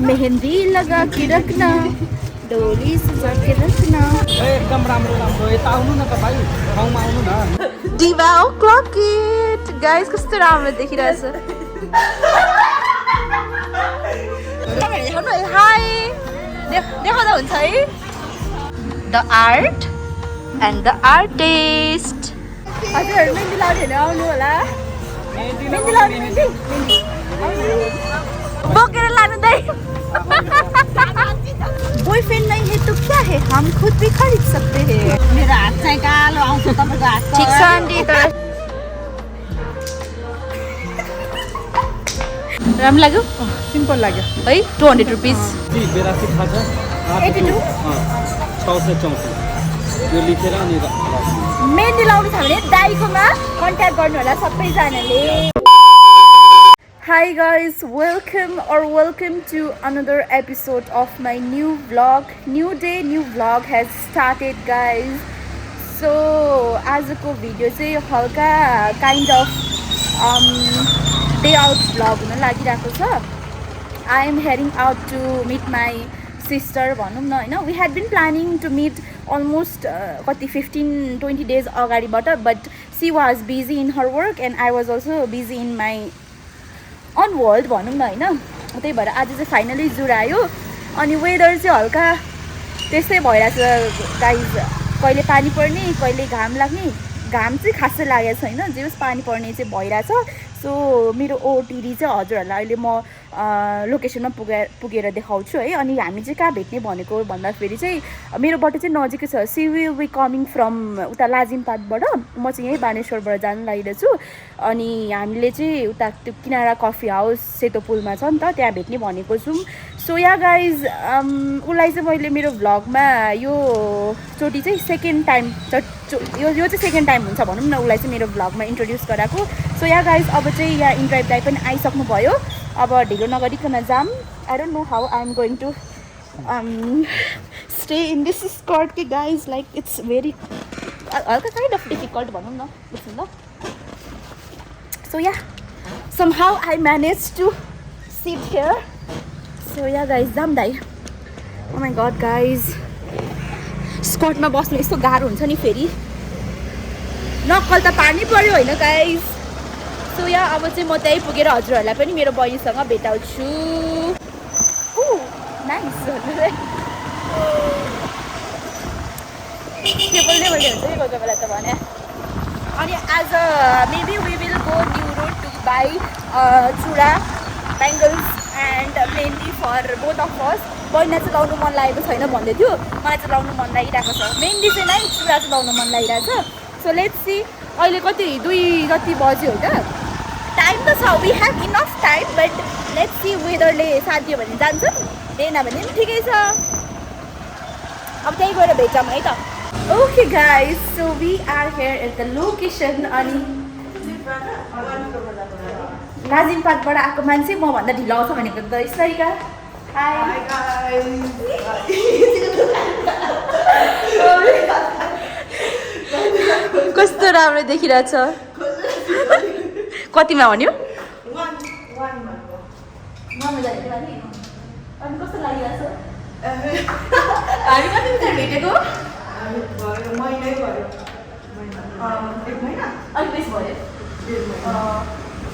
मेहंदी लगा के रखना डोली सजा के रखना एकदम राम्रो राम्रो यता आउनु न त भाइ ठाउँमा आउनु न डिभा क्लक इट गाइस कस्तो राम्रो देखिरहेछ हाई देखाउँदा हुन्छ है the art and the artist हजुर मेहन्दी लाउने आउनु होला मेहन्दी लाउने बोकेर लानु दै बॉयफ्रेंड नहीं है तो क्या है हम खुद भी खरीद सकते हैं मेरो हात चाहिँ कालो आउँछ तपाईको हात ठीक छ आन्टी तर राम्रो लाग्यो सिम्पल लाग्यो है 200 रुपीस जी 82 थाहा छ 82 634 यो लेखेर अनि मेहन्दी लाउनु छ भने दाइकोमा कन्ट्याक्ट गर्नु होला सबैजनाले Hi guys, welcome to another episode of my new vlog. New day, new vlog has started guys. So आजको भिडियो चाहिँ हल्का kind of day out vlog हुन लागिरहेको छ. I am heading out to meet my sister भनौँ न हैन. We had been planning to meet almost कति 15-20 days अगाडिबाट but she was busy in her work and I was also busy in my own world भनौँ न हैन त्यही भएर आज चाहिँ फाइनली जुरायो अनि वेदर चाहिँ हल्का त्यस्तै भइरहेछ गाइज कहिले पानी पर्ने कहिले घाम लाग्ने घाम चाहिँ खासै लागेको छैन जे होस् पानी पर्ने चाहिँ भइरहेछ सो मेरो ओटिडी चाहिँ हजुरहरूलाई अहिले म लोकेसनमा पुगेर देखाउँछु है अनि हामी चाहिँ कहाँ भेट्ने भनेको भन्दाखेरि चाहिँ मेरोबाट चाहिँ नजिकै छ she will be coming from उता लाजिमपाटबाट म चाहिँ यहीँ बानेश्वरबाट जानु लागिरहेको छु अनि हामीले चाहिँ उता त्यो किनारा कफी हाउस सेतो पुलमा छ नि त त्यहाँ भेट्ने भनेको छौँ सो या गाइज उसलाई चाहिँ मैले मेरो भ्लगमा यो चोटि चाहिँ सेकेन्ड टाइम यो चाहिँ सेकेन्ड टाइम हुन्छ भनौँ न उसलाई चाहिँ मेरो भ्लगमा इन्ट्रोड्युस गराएको सो या गाइज अब चाहिँ यहाँ इन्ड्राइभ दाइ पनि आइसक्नु भयो अब ढिलो नगरिकन जाम I don't know how I am going to stay in this skirt कि गाइज लाइक इट्स भेरी हल्का काइन्ड अफ डिफिकल्ट भनौँ न बुझ्नु ल so yeah somehow I managed to sit here so yeah guys जाम दाइ oh my god guys स्कर्टमा बस्नु यस्तो गाह्रो हुन्छ नि फेरि नक्कल त पार्नै पर्यो होइन गाइज सो या अब चाहिँ म त्यहीँ पुगेर हजुरहरूलाई पनि मेरो बहिनीसँग भेटाउँछु नाइस के बोल्दै बोल्दै हुन्छ नि कोही कोही बेला त भने अनि आज maybe we will go New Road to buy चुरा bangles and mehndi for both of us बहिनीलाई चाहिँ लाउनु मन लागेको छैन भन्दै थियो मलाई चाहिँ लाउनु मन लागिरहेको छ मेहन्दी चाहिँ नै चुरा चाहिँ लाउनु मन लागिरहेको छ सो लेट्स सी अहिले कति 2 जति बज्यो होइन टाइम त छ we have enough time but let's see वेदरले साथ दियो भने जान्छौँ दिएन भने पनि ठिकै छ अब त्यहीँ गएर भेटौँ है त okay guys so we are here at the location अनि लाजिमपाटबाट आएको मान्छे म भन्दा ढिलो आउँछ भनेको त स्लरिका हाई कस्तो राम्रो देखिरहेछ कतिमा भन्यो अनि कस्तो लागिरहेछ हामी कति बजी भेटेको अलिक बेसी भयो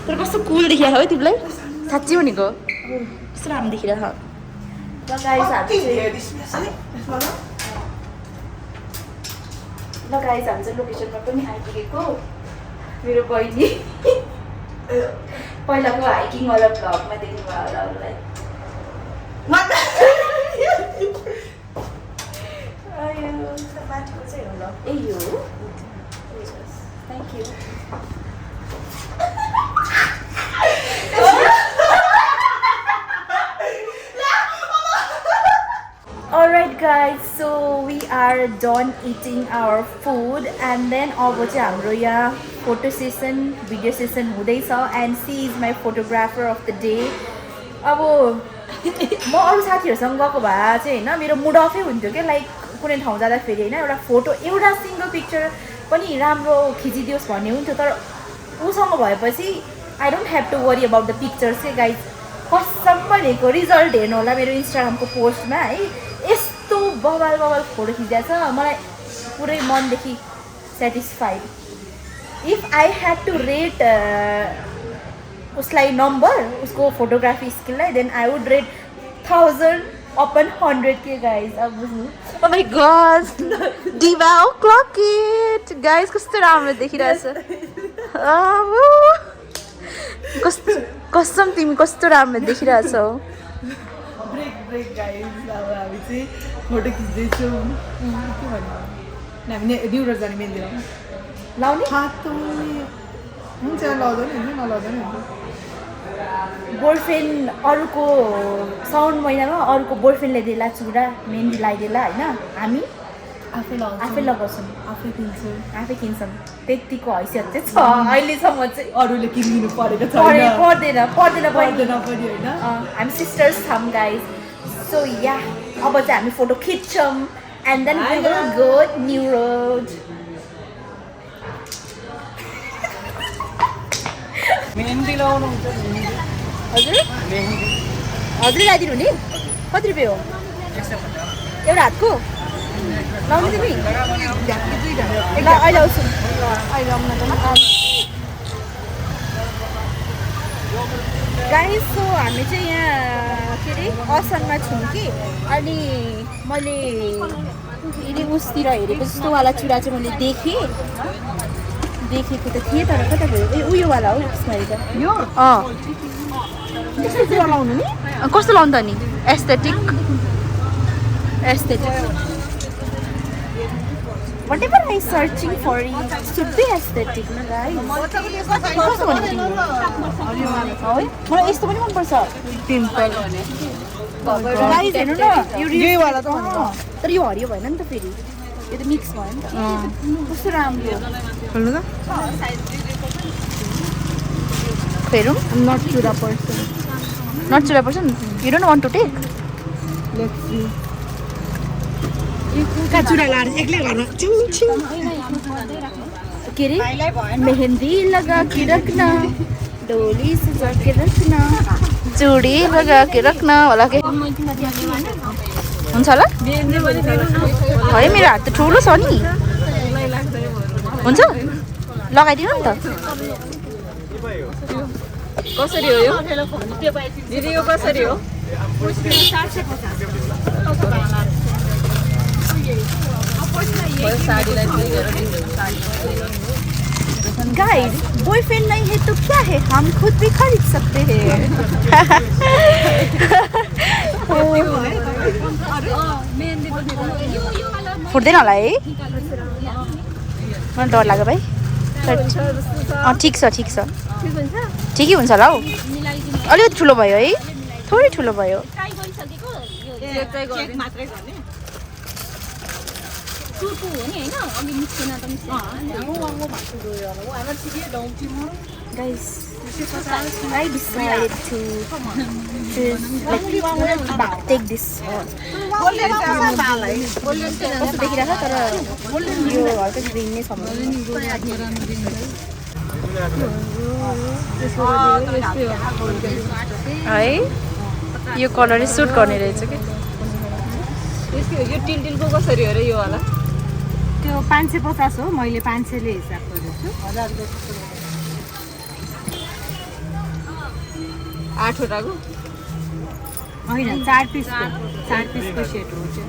तर कस्तो कुल देखिरहेको है तिमीलाई साँच्चै भनेको कस्तो राम्रो देखिरहेको ल गाइस हामी चाहिँ लोकेसनमा पनि आइपुगेको मेरो बहिनी पहिलाको हाइकिङवाला भ्लगमा देख्नुभयो होला उसलाई ए यो thank you Alright guys, so we are done eating our food and then अब चाहिँ हाम्रो यहाँ photo session, video session हुँदैछ and she is my photographer of the day. अब म अरू साथीहरूसँग गएको भए चाहिँ होइन मेरो मुड अफै हुन्थ्यो क्या लाइक कुनै ठाउँ जाँदाखेरि होइन एउटा फोटो एउटा सिङ्गल पिक्चर पनि राम्रो खिचिदियोस् भन्ने हुन्थ्यो तर उसँग भएपछि I don't have to worry about the pictures चाहिँ गाइज कसम भनेको रिजल्ट हेर्नु होला मेरो इन्स्टाग्रामको पोस्टमा है यस्तो बवाल फोटो खिचेको छ मलाई पुरै मनदेखि satisfied if I had to rate उसलाई नम्बर उसको फोटोग्राफी स्किललाई देन आई वुड रेट 1000/100 के गाइज अब बुझ्नु ओ माई गॉड दिवा क्लक इट गाइज कस्तो राम्रो देखिरहेछ कसम तिमी कस्तो राम्रो देखिरहेछौ ब्रेक गाइस अब हामी चाहिँ फोटो खिच्दैछौँ के भन्नु हामी न्युरोज जाने मेहन्दी लाउने हुन्छ लाउँदैन होइन नलाउँदैन बोयफ्रेन्ड अरूको साउन महिनामा अरूको बोयफ्रेन्डले दिएला चुरा मेहन्दी लगाइदिएला होइन हामी आफै लगाउँछौँ आफै किन्छौँ त्यतिको हैसियत चाहिँ छ अहिलेसम्म चाहिँ अरूले किनिदिनु परेको पर्दैन पनि होइन हामी सिस्टर्स छौँ गाइज सो या अब चाहिँ हामी फोटो खिच्छौँ and then we will go New Road mehndi लाउनु हुन्छ हजुर हजुरले लगाइदिनु नि कति रुपियाँ हो एउटा हातको लाउने तिमी ल अहिले आउँछु अहिले आउनु गाइस सो हामी चाहिँ यहाँ के अरे असनमा छौँ कि अनि मैले उसतिर हेरेको जस्तोवाला चुरा चाहिँ मैले देखेको त थिएँ तर कता भयो ए उयोवाला हो त्यसमा हेरेको यो कस्तो चुरा लाउनु नि कस्तो लाउनु त नि aesthetic whatever I searching for it should be aesthetic na guys कस्तो भनेको तिमीले है मलाई यस्तो पनि मनपर्छ सिम्पल गाइस हेर्नु न यो वाला त तर यो हरियो भएन नि त फेरि यो त मिक्स भयो नि त कस्तो राम्रो खोल्नु त फेरौँ नट चुरा person you don't want to take let's see चुरा लाएर एक्लै घरमा के अरे मेहंदी लगा के रखना डोली सजा के रखना चूड़ी लगा के रखना होला के हुन्छ होला है मेरो हात त ठुलो छ नि हुन्छ लगाइदिनु नि त कसरी हो यो दिदी यो कसरी हो गाइस बॉयफ्रेंड नहीं है तो क्या है हम खुद भी खरीद सकते हैं फुट्दैन होला है मलाई डर लाग्यो भाइ ठिक छ ठिकै हुन्छ होला हौ अलिकति ठुलो भयो है थोरै ठुलो भयो Guys, I decided to take this one. कस्तो देखिरहेको तर यो हल्का ग्रिन नै छ है यो कलरै सुट गर्ने रहेछ कि यो टिलटिलको कसरी हो रे यो वाला त्यो 550 हो मैले 500 ले हिसाब गरेको छु 8 वटाको हैन 4 पिसको सेट हो त्यो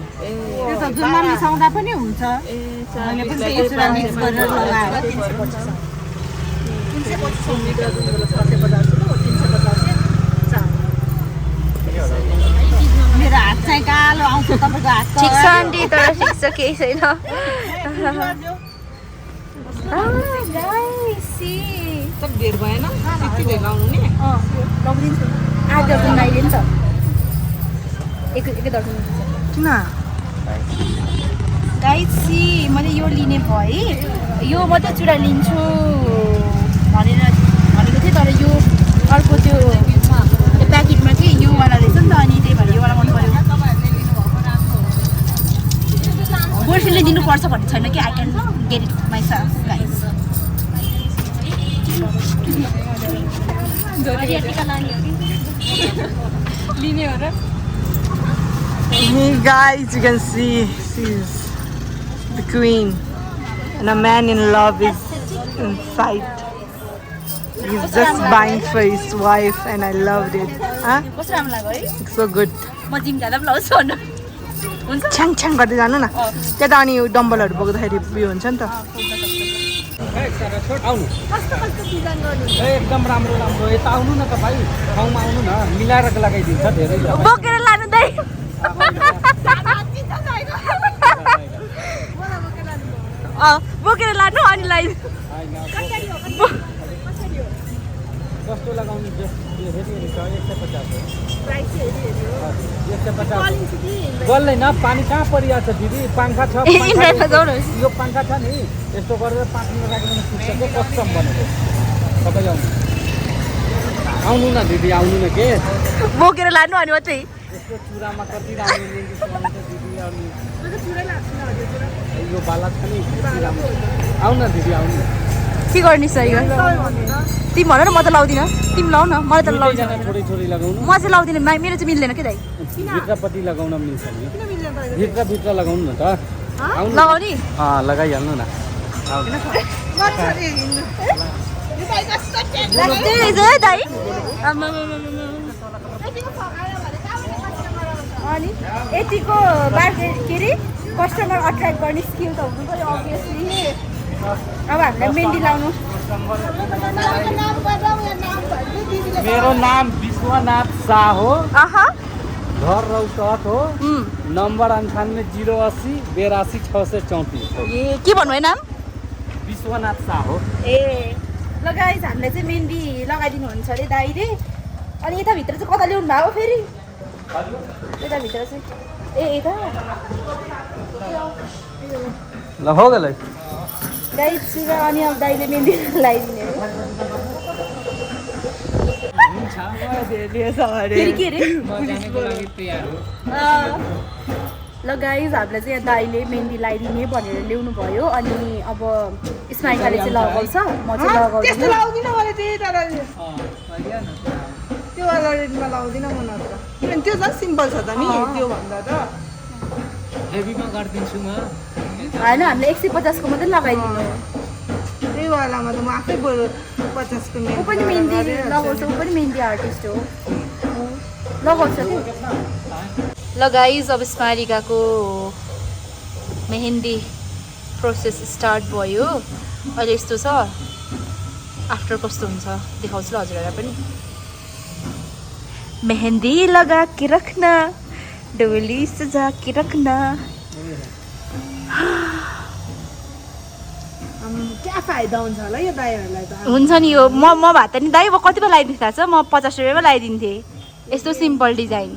त्यो त जुनमा मिसाउँदा पनि हुन्छ मैले पनि त्यही चुरा मिक्स गरेर लगाए हो 350 मेरो हात चाहिँ कालो आउँछ तपाईको हात ठिक छ आन्टी तर ठिक छ केही छैन सब धेर भएन त्यति धेर लाउनु नि लगिदिन्छु आधा दर्जन लगाइदिन्छ एक दर्जन किन गाइस सी मैले यो लिने भए यो मात्रै चुरा लिन्छु भनेको थिएँ तर यो अर्को त्यो प्याकेटमा चाहिँ यो वाला रहेछ नि त अनि त्यही भएर यो वाला मन पर्यो बोयफ्रेन्डले दिनुपर्छ भन्ने छैन कि I can get it myself guys Hey guys, you can see she's the queen and a man in love is inside. He's just buying for his wife and I loved it. Huh? कस्तो राम्रो लाग्यो है It's so good. म gym जाँदा पनि लाउँछु भन्नु हुन्छ छ्याङ छ्याङ गर्दै जानु न त्यता अनि डम्बलहरू बोक्दाखेरि उयो हुन्छ नि त आउनु कस्तो कस्तो डिजाइन गर्नु एकदम राम्रो राम्रो यता आउनु न तपाईँ ठाउँमा आउनु न मिलाएर लगाइदिन्छ धेरै बोकेर लानु दाइ बोकेर लानु अनि लाइ कस्तो लगाउनु हेरी छ 150 गल्लै न पानी कहाँ परिरहेको छ दिदी पंखा छ यो पंखा छ नि यस्तो गरेर 5 मिनेट राख्नु पुग्छ कस्टम बनेको तपाईँ आउनु न दिदी आउनु न के बोकेर लानु अनि मात्रै यस्तो चुरामा कति राम्रो दिदी अनि यो बाला छ नि राम्रो आउनु न दिदी आउनु के गर्ने सही तिमी भन न म त लाउँदिनँ तिमी लाउ न मलाई त लाउँदैन थोरै थोरै लगाउनु म चाहिँ लाउँदिनँ मेरो चाहिँ मिल्दैन के दाइ भित्रपट्टि लगाउन मिल्छ नि भित्र लगाउनु न त आउनु लगाउने लगाइहाल्नु न दाइ अनि यतिको के अरे कस्टमर अट्र्याक्ट गर्ने स्किल त हुनु पऱ्यो अभियसली अब हामीलाई मेहन्दी लाउनु मेरो नाम विश्वनाथ शाह हो घर रौतहट हो नम्बर 9808 82 634 ए के भन्नु है नाम विश्वनाथ शाह हो ए ल गाइस हामीलाई चाहिँ मेहन्दी लगाइदिनु हुन्छ अरे दाइले अनि यताभित्र चाहिँ कता ल्याउनु भएको फेरि यताभित्र चाहिँ ए यता ल हो गयो गाइस अनि अब दाइले मेहन्दी लगाइदिने फेरि के अरे ल गाइस हामीलाई चाहिँ यहाँ दाइले मेहन्दी लगाइदिने भनेर ल्याउनु भयो अनि अब स्माइकाले चाहिँ लगाउँछ म चाहिँ लगाउँछु लाउँदिनँ मैले त्यही तर त्यो वाला रेडमा लाउँदिनँ म नत्र किनभने त्यो झन् सिम्पल छ त नि त्यो भन्दा त हेभीमा गरिदिन्छु म होइन हामीले 150 को मात्रै लगाइदिनु त्यही वालामा त म आफै बरु 50 को ऊ पनि मेहन्दी लगाउँछ ऊ पनि मेहन्दी आर्टिस्ट हो लगाउँछ कि ल गाइस अब स्मारिकाको मेहन्दी प्रोसेस स्टार्ट भयो अहिले यस्तो छ आफ्टर कस्तो हुन्छ देखाउँछु ल हजुरहरूलाई पनि मेहंदी लगा के रखना डोली सजा के रखना क्या फाइदा हुन्छ होला यो दाइहरूलाई त हुन्छ नि यो म भए त नि दाइ कति पो लगाइदिनु थाहा छ म 50 रुपियाँमा लगाइदिन्थेँ यस्तो सिम्पल डिजाइन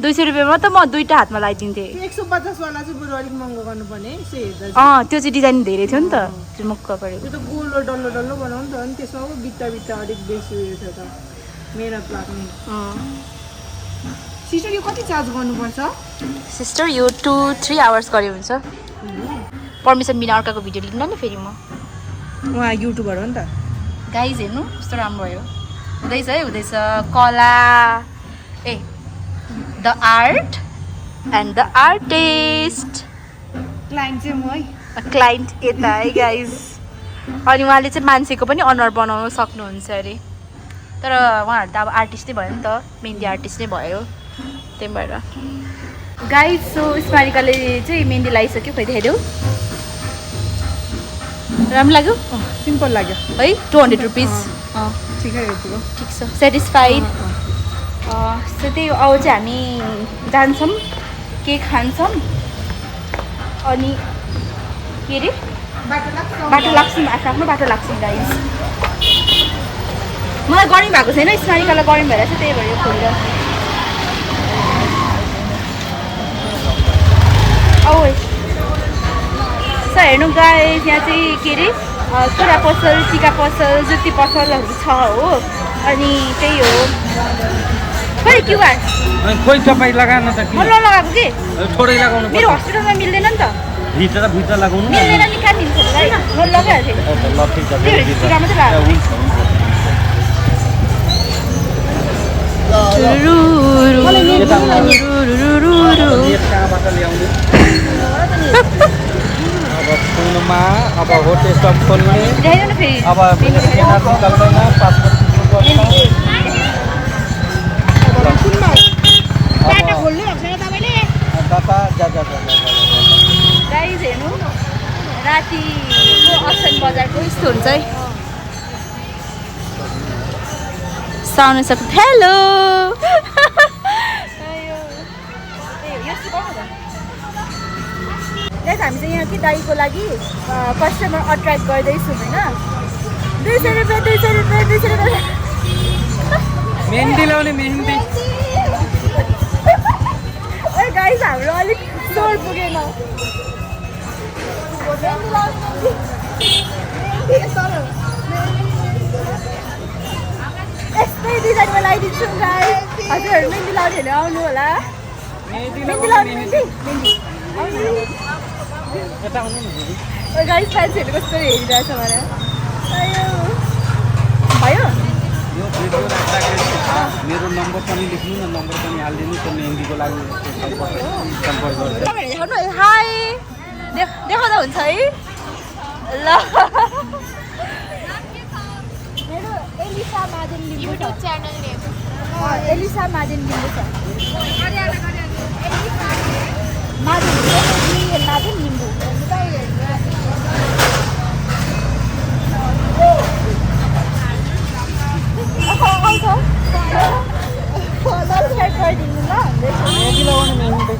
200 रुपियाँमा त म दुईटा हातमा लगाइदिन्थेँ 150 वाला चाहिँ बरु अलिक महँगो गर्नुपर्ने यसो हेर्दा त्यो चाहिँ डिजाइन धेरै थियो नि त झुमुक्क परेको त्यो त गोलो डल्लो डल्लो बनाउनु त अनि त्यसमा पो बित्ता अलिक बेसी उयो थियो त मेहनत लाग्ने सिस्टर यो कति चार्ज गर्नुपर्छ सिस्टर यो 2-3 आवर्स गरे हुन्छ पर्मिसन बिना अर्काको भिडियो लिन्न नि फेरि म उहाँ युट्युबर हो नि त गाइज हेर्नु कस्तो राम्रो भयो हुँदैछ है हुँदैछ कला ए the art and the artist client चाहिँ म है क्लाइन्ट यता है गाइज अनि उहाँले चाहिँ मान्छेको पनि अनुहार बनाउन सक्नुहुन्छ अरे तर उहाँहरू त अब आर्टिस्ट नै भयो नि त मेहन्दी आर्टिस्ट नै भयो त्यही भएर गाइज सो स्मारिकाले चाहिँ मेहन्दी लगाइसक्यो खोइ देखाइदेऊ राम्रो लाग्यो सिम्पल लाग्यो है 200 रुपिस ठिकै हो ठिक छ सेटिस्फाइड सो त्यही अब चाहिँ हामी जान्छौँ केक खान्छौँ अनि के अरे बाटो लाग्छौँ आफ्नो बाटो लाग्छौँ गाइज मलाई गर्मी भएको छैन स्मारिकालाई गर्मी भएर चाहिँ त्यही भएर खोलेर सो हेर्नु गाइस यहाँ चाहिँ के अरे कुरा पसल टिका पसल जुत्ती पसलहरू छ हो अनि त्यही हो खोइ क्युआर खोइ तपाईँ लगाउन त म लगाएको कि थोरै लगाउनु मेरो हस्पिटलमा मिल्दैन नि त भित्र लगाउनु मिल्दैन नि कहाँ मिल्छ म लगाइहाल्थेँ ल ठिक छ मात्रै नेट कहाँबाट ल्याउने अब फोनमा अब हो टेस्टअप खोल्ने अब स्क्यानर निकाल्दैन पासवर्ड गाइज हेर्नु रातिको असन बजारको यस्तो हुन्छ है साउन्ड सक्छ हेलो हामी चाहिँ यहाँ कि दाईको लागि कस्टमर अट्र्याक्ट गर्दैछौँ होइन 200 रुपियाँ 200 रुपियाँ 200 रुपियाँ मेहन्दी लाउने मेहन्दी गाइस हाम्रो अलिक जोर पुगेन यस्तै डिजाइनमा लगाइदिन्छौँ गाइस हजुरहरू मेहन्दी लाउने भने आउनु होला मेहन्दी लाउने मेहन्दी गाइस फ्यान्सहरू कस्तो हेरिरहेछ मलाई भयो यो भिडियो राख्दाखेरि मेरो नम्बर पनि लेख्नु न नम्बर पनि हालिदिनु त मेहन्दीको लागि सम्पर्क गर्छु हाई देखाउँदा हुन्छ है ल मेरो एलिसा मादेन लिम्बू छ channel name Elisa Maaden Limbu छ मादेन लिम्बू सब्सक्राइब गरिदिनु ल मेहन्दी लगाउने मेहन्दी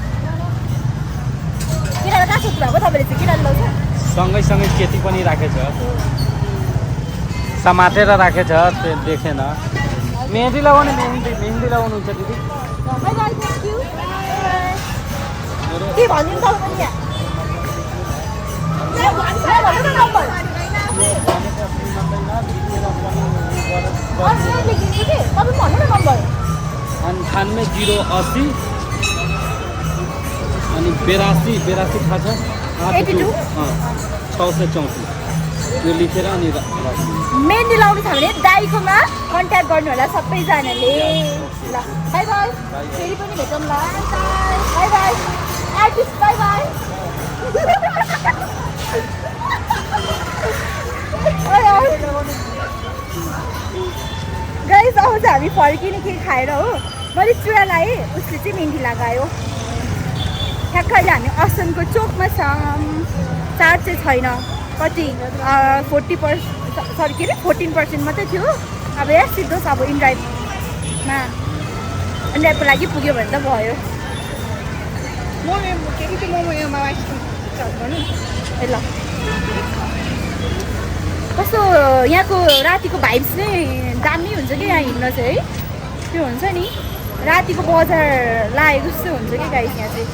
किन कहाँ सोध्नु भएको तपाईँले चाहिँ किन लगाउँछ सँगै केटी पनि राखेछ समातेर राखेछ त्यो देखेन मेहन्दी लगाउने मेहन्दी लगाउनुहुन्छ दिदी के भनिदिनु तपाईँ पनि 98 080 अनि 82 थाहा छ 634 त्यो लेखेर अनि मेहन्दी लाउनु छ भने दाईकोमा कन्ट्याक्ट गर्नु होला सबैजनाले ल बाई बाई फेरि पनि भेटौँ ल by by artist by by guys अब चाहिँ हामी फर्किने के खाएर हो मैले चुरा लगाएँ उसले चाहिँ मेहन्दी लगायो ठ्याक्क अहिले हामी असनको चोकमा छौँ चार्ज चाहिँ छैन कति 40% सरी के अरे 14% मात्रै थियो अब यहाँ सिधोस् अब इनड्राइभको लागि पुग्यो भने त भयो ए ल कस्तो यहाँको रातिको भाइब्स नै दामी हुन्छ कि यहाँ हिँड्न चाहिँ है त्यो हुन्छ नि रातिको बजार लागेको जस्तो हुन्छ कि गाइस यहाँ चाहिँ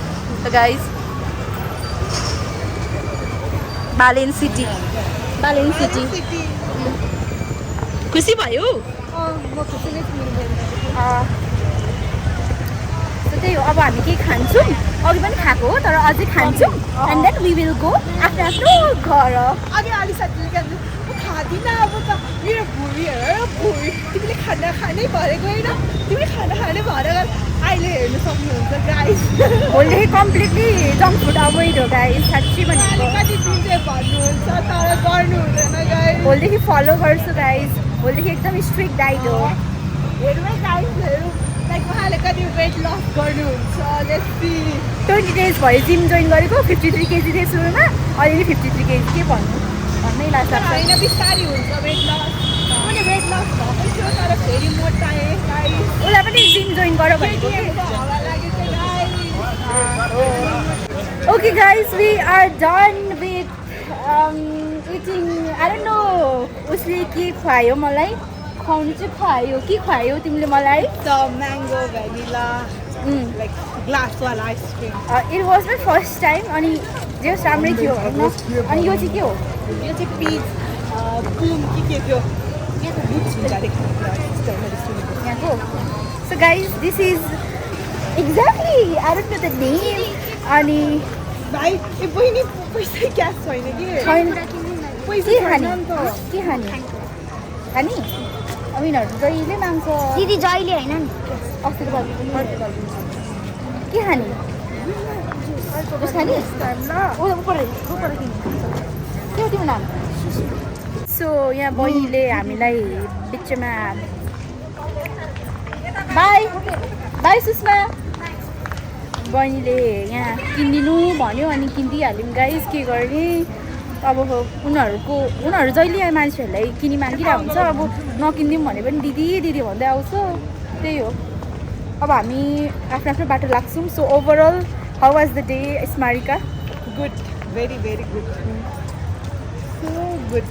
त गाइस बालेन सिटी खुसी भयो त्यही हो अब हामी के खान्छौँ अघि पनि खाएको हो तर अझै खान्छौँ and then we will go आफ्नो आफ्नो घर अनि अलि साथीले खाँदिनँ अब त मेरो भुँडी हेर भुँडी तिमीले खाना खानै भरेको होइन तिमीले खाना खानै भएर अहिले हेर्नु सक्नुहुन्छ गाइस भोलिदेखि कम्प्लिटली जङ्क फुड अभोइड हो गाइस साँच्ची भनेको कति दिन चाहिँ भन्नुहुन्छ तर गर्नु हुँदैन गाइस भोलिदेखि फलो गर्छु गाइस भोलिदेखि एकदम स्ट्रिक्ट डाइट हो हेरौँ है गाइसहरू लाइक उहाँले कति वेट लस गर्नुहुन्छ लेट्स सी 20 days भयो जिम जोइन गरेको 53 kg थिएँ सुरुमा अहिले 53 kg के भन्नु भन्नै लाग्छ होइन बिस्तारै हुन्छ वेट लस पनि वेट लस भएकै थियो तर फेरि मोटाएँ गाइस उसलाई पनि जिम जोइन गर भनेको हवा लागेको guys Okay guys, we are done with eating. I don't know. उसले के खुवायो मलाई खुवाउनु चाहिँ खुवायो के खुवायो तिमीले मलाई द म्याङ्गो भ्यानिला लाइक ग्लासवाला ice cream it was my first time अनि जे राम्रै थियो होइन अनि यो चाहिँ के हो यो चाहिँ पिज प्लुम के थियो यहाँको बुट्स हुन्छ यहाँको so guys this is exactly I don't know the name अनि भाइ ए बहिनी पैसा क्यास छैन कि छैन पैसा के छैन खाने नि त के खाने खाने अब यिनीहरू जहिले माग्छ दिदी जहिले होइन नि अस्तिको पालि पनि के खाने जुस खाने के हो तिम्रो नाम सो यहाँ बहिनीले हामीलाई बिचमा बाई बाई सुषमा बहिनीले यहाँ किनिदिनु भन्यो अनि किनिदिइहाल्यौँ गाइस के गर्ने अब उनीहरू जहिले मान्छेहरूलाई किनी मागिरहेको हुन्छ अब नकिनिदिउँ भने पनि दिदी दिदी भन्दै आउँछ त्यही हो अब हामी आफ्नो आफ्नो बाटो लाग्छौँ so overall how was the day Smarika Good. Very, very good. So good.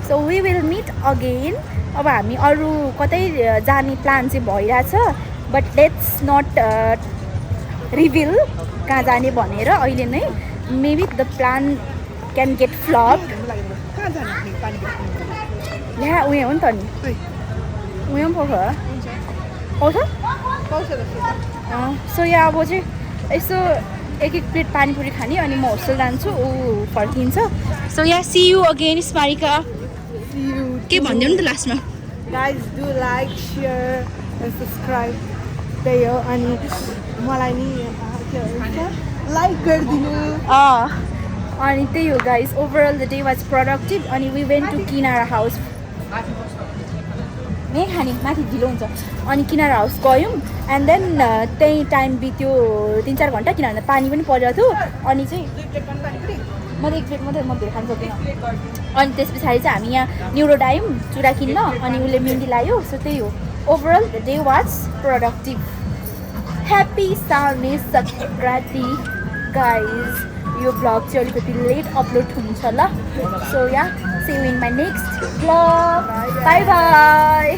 So we will meet again अब हामी अरू कतै जाने प्लान चाहिँ भइरहेछ बट लेट्स नट रिभिल कहाँ जाने भनेर अहिले नै maybe the plan can get flop कहाँ जाने नि पानी बेच्नु? यहाँ उयो हो नि त नि उयो पनि पाउँछ पाउँछ त सो यहाँ अब चाहिँ यसो एक प्लेट पानीपुरी खाने अनि म होस्टेल जान्छु ऊ फर्किन्छ सो यहाँ सी यु अगेन स्मारिका See you. के भनिदियो नि त लास्टमा Guys, do like, share, and subscribe. त्यही हो अनि मलाई नि के भन्छ लाइक गरिदिनु अनि त्यही हो guys overall the day was productive अनि वी वेन्ट टु किनारा हाउस यहीँ खाने माथि ढिलो हुन्छ अनि किनारा हाउस गयौँ एन्ड देन त्यही टाइम बित्यो 3-4 घन्टा किनभने पानी पनि परिरहेको थियो अनि चाहिँ म त एक प्लेट मात्रै म धेरै खानु सक्दिनँ अनि त्यस पछाडि चाहिँ हामी यहाँ न्युरोड आयौँ चुरा किन्न अनि उसले मेहन्दी लायो सो त्यही हो overall the day was productive happy Saune Sankranti guys यो भ्लग चाहिँ अलिकति लेट अपलोड हुन्छ ल so yeah see you in my next vlog bye by